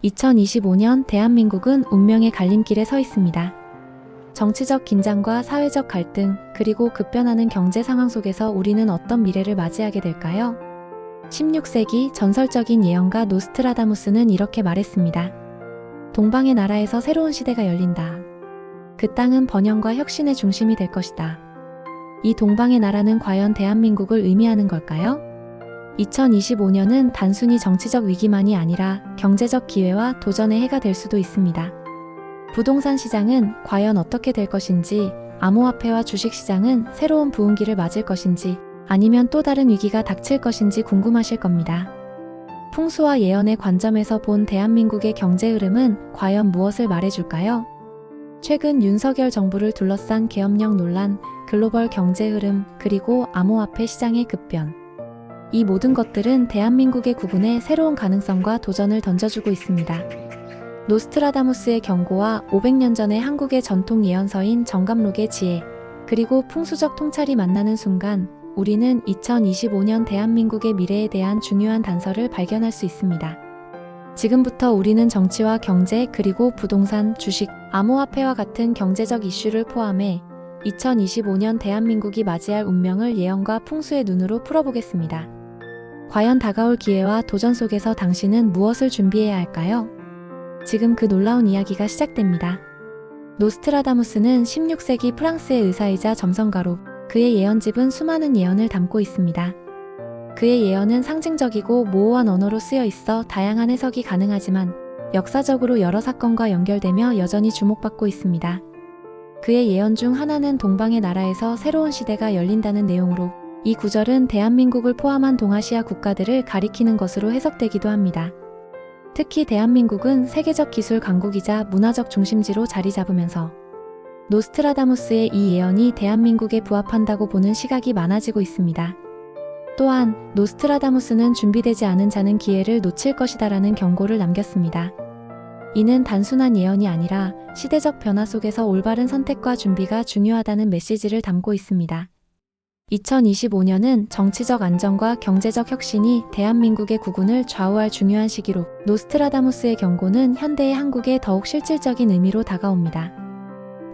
2025년 대한민국은 운명의 갈림길에 서 있습니다. 정치적 긴장과 사회적 갈등, 그리고 급변하는 경제 상황 속에서 우리는 어떤 미래를 맞이하게 될까요? 16세기 전설적인 예언가 노스트라다무스는 이렇게 말했습니다. 동방의 나라에서 새로운 시대가 열린다. 그 땅은 번영과 혁신의 중심이 될 것이다. 이 동방의 나라는 과연 대한민국을 의미하는 걸까요? 2025년은 단순히 정치적 위기만이 아니라 경제적 기회와 도전의 해가 될 수도 있습니다. 부동산 시장은 과연 어떻게 될 것인지, 암호화폐와 주식시장은 새로운 부흥기를 맞을 것인지, 아니면 또 다른 위기가 닥칠 것인지 궁금하실 겁니다. 풍수와 예언의 관점에서 본 대한민국의 경제 흐름은 과연 무엇을 말해줄까요? 최근 윤석열 정부를 둘러싼 계엄령 논란, 글로벌 경제 흐름, 그리고 암호화폐 시장의 급변. 이 모든 것들은 대한민국의 구분에 새로운 가능성과 도전을 던져주고 있습니다. 노스트라다무스의 경고와 500년 전의 한국의 전통 예언서인 정감록의 지혜, 그리고 풍수적 통찰이 만나는 순간 우리는 2025년 대한민국의 미래에 대한 중요한 단서를 발견할 수 있습니다. 지금부터 우리는 정치와 경제, 그리고 부동산, 주식, 암호화폐와 같은 경제적 이슈를 포함해 2025년 대한민국이 맞이할 운명을 예언과 풍수의 눈으로 풀어보겠습니다. 과연 다가올 기회와 도전 속에서 당신은 무엇을 준비해야 할까요? 지금 그 놀라운 이야기가 시작됩니다. 노스트라다무스는 16세기 프랑스의 의사이자 점성가로 그의 예언집은 수많은 예언을 담고 있습니다. 그의 예언은 상징적이고 모호한 언어로 쓰여 있어 다양한 해석이 가능하지만 역사적으로 여러 사건과 연결되며 여전히 주목받고 있습니다. 그의 예언 중 하나는 동방의 나라에서 새로운 시대가 열린다는 내용으로 이 구절은 대한민국을 포함한 동아시아 국가들을 가리키는 것으로 해석되기도 합니다. 특히 대한민국은 세계적 기술 강국이자 문화적 중심지로 자리 잡으면서 노스트라다무스의 이 예언이 대한민국에 부합한다고 보는 시각이 많아지고 있습니다. 또한 노스트라다무스는 준비되지 않은 자는 기회를 놓칠 것이다라는 경고를 남겼습니다. 이는 단순한 예언이 아니라 시대적 변화 속에서 올바른 선택과 준비가 중요하다는 메시지를 담고 있습니다. 2025년은 정치적 안정과 경제적 혁신이 대한민국의 구군을 좌우할 중요한 시기로 노스트라다무스의 경고는 현대의 한국에 더욱 실질적인 의미로 다가옵니다.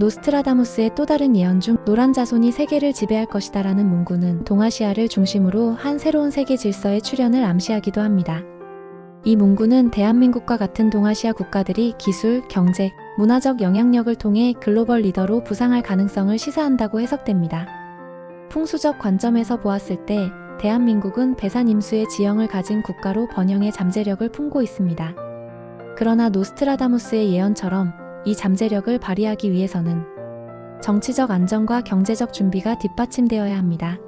노스트라다무스의 또 다른 예언 중 노란 자손이 세계를 지배할 것이다라는 문구는 동아시아를 중심으로 한 새로운 세계 질서의 출현을 암시하기도 합니다. 이 문구는 대한민국과 같은 동아시아 국가들이 기술, 경제, 문화적 영향력을 통해 글로벌 리더로 부상할 가능성을 시사한다고 해석됩니다. 풍수적 관점에서 보았을 때 대한민국은 배산임수의 지형을 가진 국가로 번영의 잠재력을 품고 있습니다. 그러나 노스트라다무스의 예언처럼 이 잠재력을 발휘하기 위해서는 정치적 안정과 경제적 준비가 뒷받침되어야 합니다.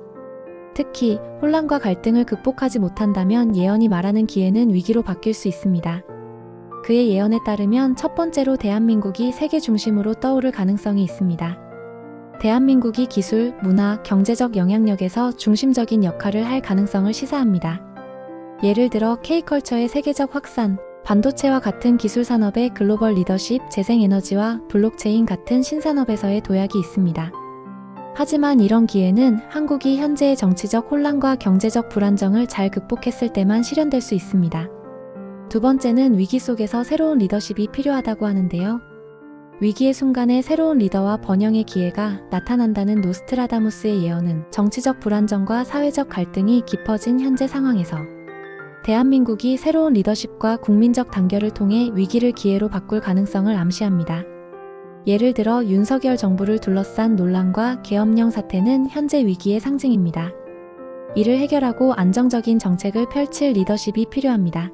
특히 혼란과 갈등을 극복하지 못한다면 예언이 말하는 기회는 위기로 바뀔 수 있습니다. 그의 예언에 따르면 첫 번째로 대한민국이 세계 중심으로 떠오를 가능성이 있습니다. 대한민국이 기술, 문화, 경제적 영향력에서 중심적인 역할을 할 가능성을 시사합니다. 예를 들어 K컬처의 세계적 확산, 반도체와 같은 기술 산업의 글로벌 리더십, 재생에너지와 블록체인 같은 신산업에서의 도약이 있습니다. 하지만 이런 기회는 한국이 현재의 정치적 혼란과 경제적 불안정을 잘 극복했을 때만 실현될 수 있습니다. 두 번째는 위기 속에서 새로운 리더십이 필요하다고 하는데요. 위기의 순간에 새로운 리더와 번영의 기회가 나타난다는 노스트라다무스의 예언은 정치적 불안정과 사회적 갈등이 깊어진 현재 상황에서 대한민국이 새로운 리더십과 국민적 단결을 통해 위기를 기회로 바꿀 가능성을 암시합니다. 예를 들어 윤석열 정부를 둘러싼 논란과 계엄령 사태는 현재 위기의 상징입니다. 이를 해결하고 안정적인 정책을 펼칠 리더십이 필요합니다.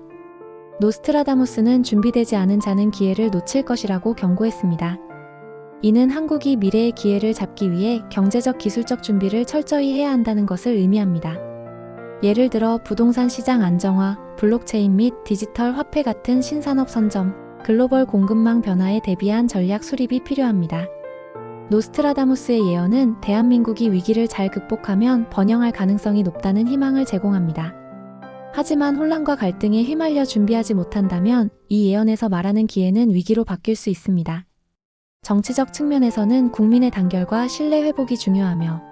노스트라다무스는 준비되지 않은 자는 기회를 놓칠 것이라고 경고했습니다. 이는 한국이 미래의 기회를 잡기 위해 경제적 기술적 준비를 철저히 해야 한다는 것을 의미합니다. 예를 들어 부동산 시장 안정화, 블록체인 및 디지털 화폐 같은 신산업 선점, 글로벌 공급망 변화에 대비한 전략 수립이 필요합니다. 노스트라다무스의 예언은 대한민국이 위기를 잘 극복하면 번영할 가능성이 높다는 희망을 제공합니다. 하지만 혼란과 갈등에 휘말려 준비하지 못한다면 이 예언에서 말하는 기회는 위기로 바뀔 수 있습니다. 정치적 측면에서는 국민의 단결과 신뢰 회복이 중요하며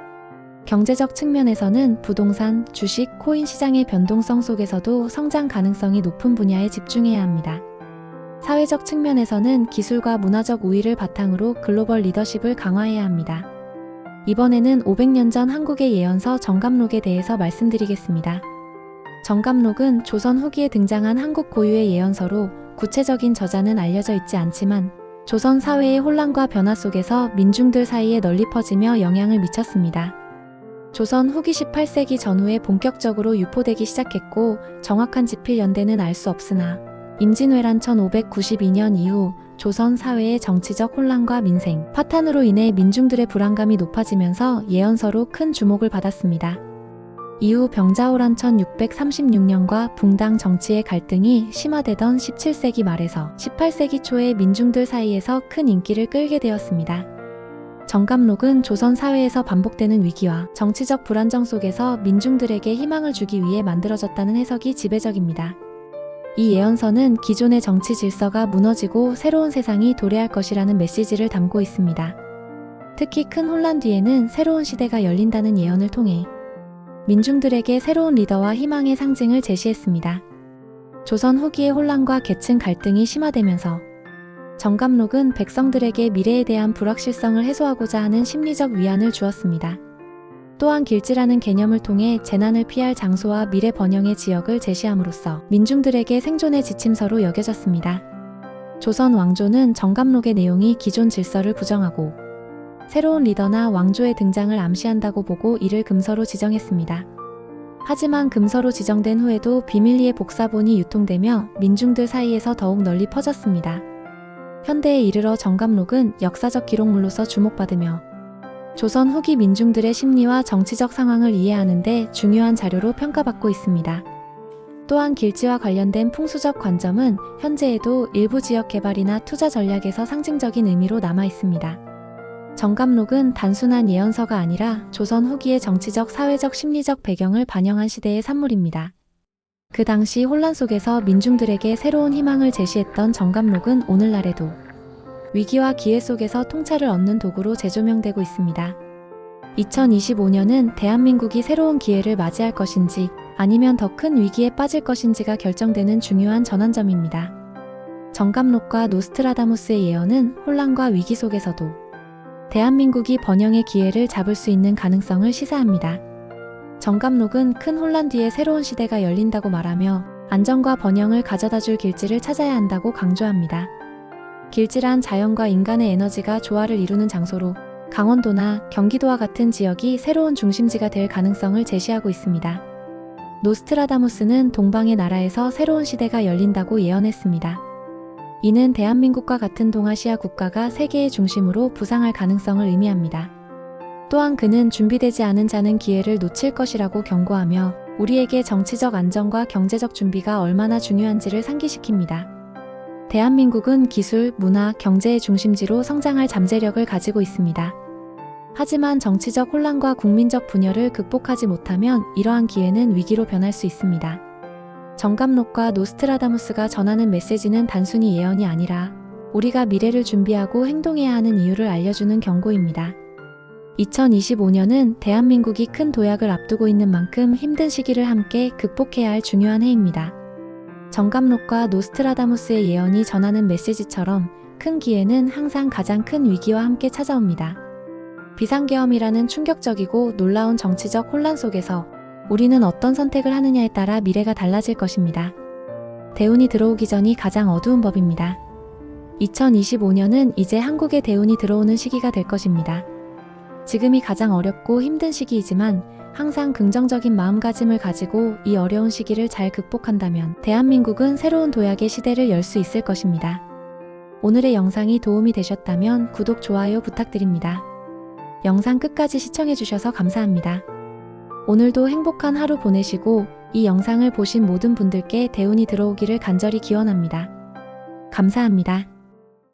경제적 측면에서는 부동산, 주식, 코인 시장의 변동성 속에서도 성장 가능성이 높은 분야에 집중해야 합니다. 사회적 측면에서는 기술과 문화적 우위를 바탕으로 글로벌 리더십을 강화해야 합니다. 이번에는 500년 전 한국의 예언서 정감록에 대해서 말씀드리겠습니다. 정감록은 조선 후기에 등장한 한국 고유의 예언서로 구체적인 저자는 알려져 있지 않지만 조선 사회의 혼란과 변화 속에서 민중들 사이에 널리 퍼지며 영향을 미쳤습니다. 조선 후기 18세기 전후에 본격적으로 유포되기 시작했고 정확한 지필 연대는 알 수 없으나 임진왜란 1592년 이후 조선 사회의 정치적 혼란과 민생, 파탄으로 인해 민중들의 불안감이 높아지면서 예언서로 큰 주목을 받았습니다. 이후 병자호란 1636년과 붕당 정치의 갈등이 심화되던 17세기 말에서 18세기 초에 민중들 사이에서 큰 인기를 끌게 되었습니다. 정감록은 조선 사회에서 반복되는 위기와 정치적 불안정 속에서 민중들에게 희망을 주기 위해 만들어졌다는 해석이 지배적입니다. 이 예언서는 기존의 정치 질서가 무너지고 새로운 세상이 도래할 것이라는 메시지를 담고 있습니다. 특히 큰 혼란 뒤에는 새로운 시대가 열린다는 예언을 통해 민중들에게 새로운 리더와 희망의 상징을 제시했습니다. 조선 후기의 혼란과 계층 갈등이 심화되면서 정감록은 백성들에게 미래에 대한 불확실성을 해소하고자 하는 심리적 위안을 주었습니다. 또한 길지라는 개념을 통해 재난을 피할 장소와 미래 번영의 지역을 제시함으로써 민중들에게 생존의 지침서로 여겨졌습니다. 조선 왕조는 정감록의 내용이 기존 질서를 부정하고 새로운 리더나 왕조의 등장을 암시한다고 보고 이를 금서로 지정했습니다. 하지만 금서로 지정된 후에도 비밀리에 복사본이 유통되며 민중들 사이에서 더욱 널리 퍼졌습니다. 현대에 이르러 정감록은 역사적 기록물로서 주목받으며 조선 후기 민중들의 심리와 정치적 상황을 이해하는 데 중요한 자료로 평가받고 있습니다. 또한 길지와 관련된 풍수적 관점은 현재에도 일부 지역 개발이나 투자 전략에서 상징적인 의미로 남아 있습니다. 정감록은 단순한 예언서가 아니라 조선 후기의 정치적, 사회적, 심리적 배경을 반영한 시대의 산물입니다. 그 당시 혼란 속에서 민중들에게 새로운 희망을 제시했던 정감록은 오늘날에도 위기와 기회 속에서 통찰을 얻는 도구로 재조명되고 있습니다. 2025년은 대한민국이 새로운 기회를 맞이할 것인지 아니면 더 큰 위기에 빠질 것인지가 결정되는 중요한 전환점입니다. 정감록과 노스트라다무스의 예언은 혼란과 위기 속에서도 대한민국이 번영의 기회를 잡을 수 있는 가능성을 시사합니다. 정감록은 큰 혼란 뒤에 새로운 시대가 열린다고 말하며 안정과 번영을 가져다줄 길지를 찾아야 한다고 강조합니다. 길지란 자연과 인간의 에너지가 조화를 이루는 장소로 강원도나 경기도와 같은 지역이 새로운 중심지가 될 가능성을 제시하고 있습니다. 노스트라다무스는 동방의 나라에서 새로운 시대가 열린다고 예언했습니다. 이는 대한민국과 같은 동아시아 국가가 세계의 중심으로 부상할 가능성을 의미합니다. 또한 그는 준비되지 않은 자는 기회를 놓칠 것이라고 경고하며 우리에게 정치적 안정과 경제적 준비가 얼마나 중요한지를 상기시킵니다. 대한민국은 기술, 문화, 경제의 중심지로 성장할 잠재력을 가지고 있습니다. 하지만 정치적 혼란과 국민적 분열을 극복하지 못하면 이러한 기회는 위기로 변할 수 있습니다. 정감록과 노스트라다무스가 전하는 메시지는 단순히 예언이 아니라 우리가 미래를 준비하고 행동해야 하는 이유를 알려주는 경고입니다. 2025년은 대한민국이 큰 도약을 앞두고 있는 만큼 힘든 시기를 함께 극복해야 할 중요한 해입니다. 정감록과 노스트라다무스의 예언이 전하는 메시지처럼 큰 기회는 항상 가장 큰 위기와 함께 찾아옵니다. 비상계엄이라는 충격적이고 놀라운 정치적 혼란 속에서 우리는 어떤 선택을 하느냐에 따라 미래가 달라질 것입니다. 대운이 들어오기 전이 가장 어두운 법입니다. 2025년은 이제 한국에 대운이 들어오는 시기가 될 것입니다. 지금이 가장 어렵고 힘든 시기이지만 항상 긍정적인 마음가짐을 가지고 이 어려운 시기를 잘 극복한다면 대한민국은 새로운 도약의 시대를 열 수 있을 것입니다. 오늘의 영상이 도움이 되셨다면 구독, 좋아요 부탁드립니다. 영상 끝까지 시청해주셔서 감사합니다. 오늘도 행복한 하루 보내시고 이 영상을 보신 모든 분들께 대운이 들어오기를 간절히 기원합니다. 감사합니다.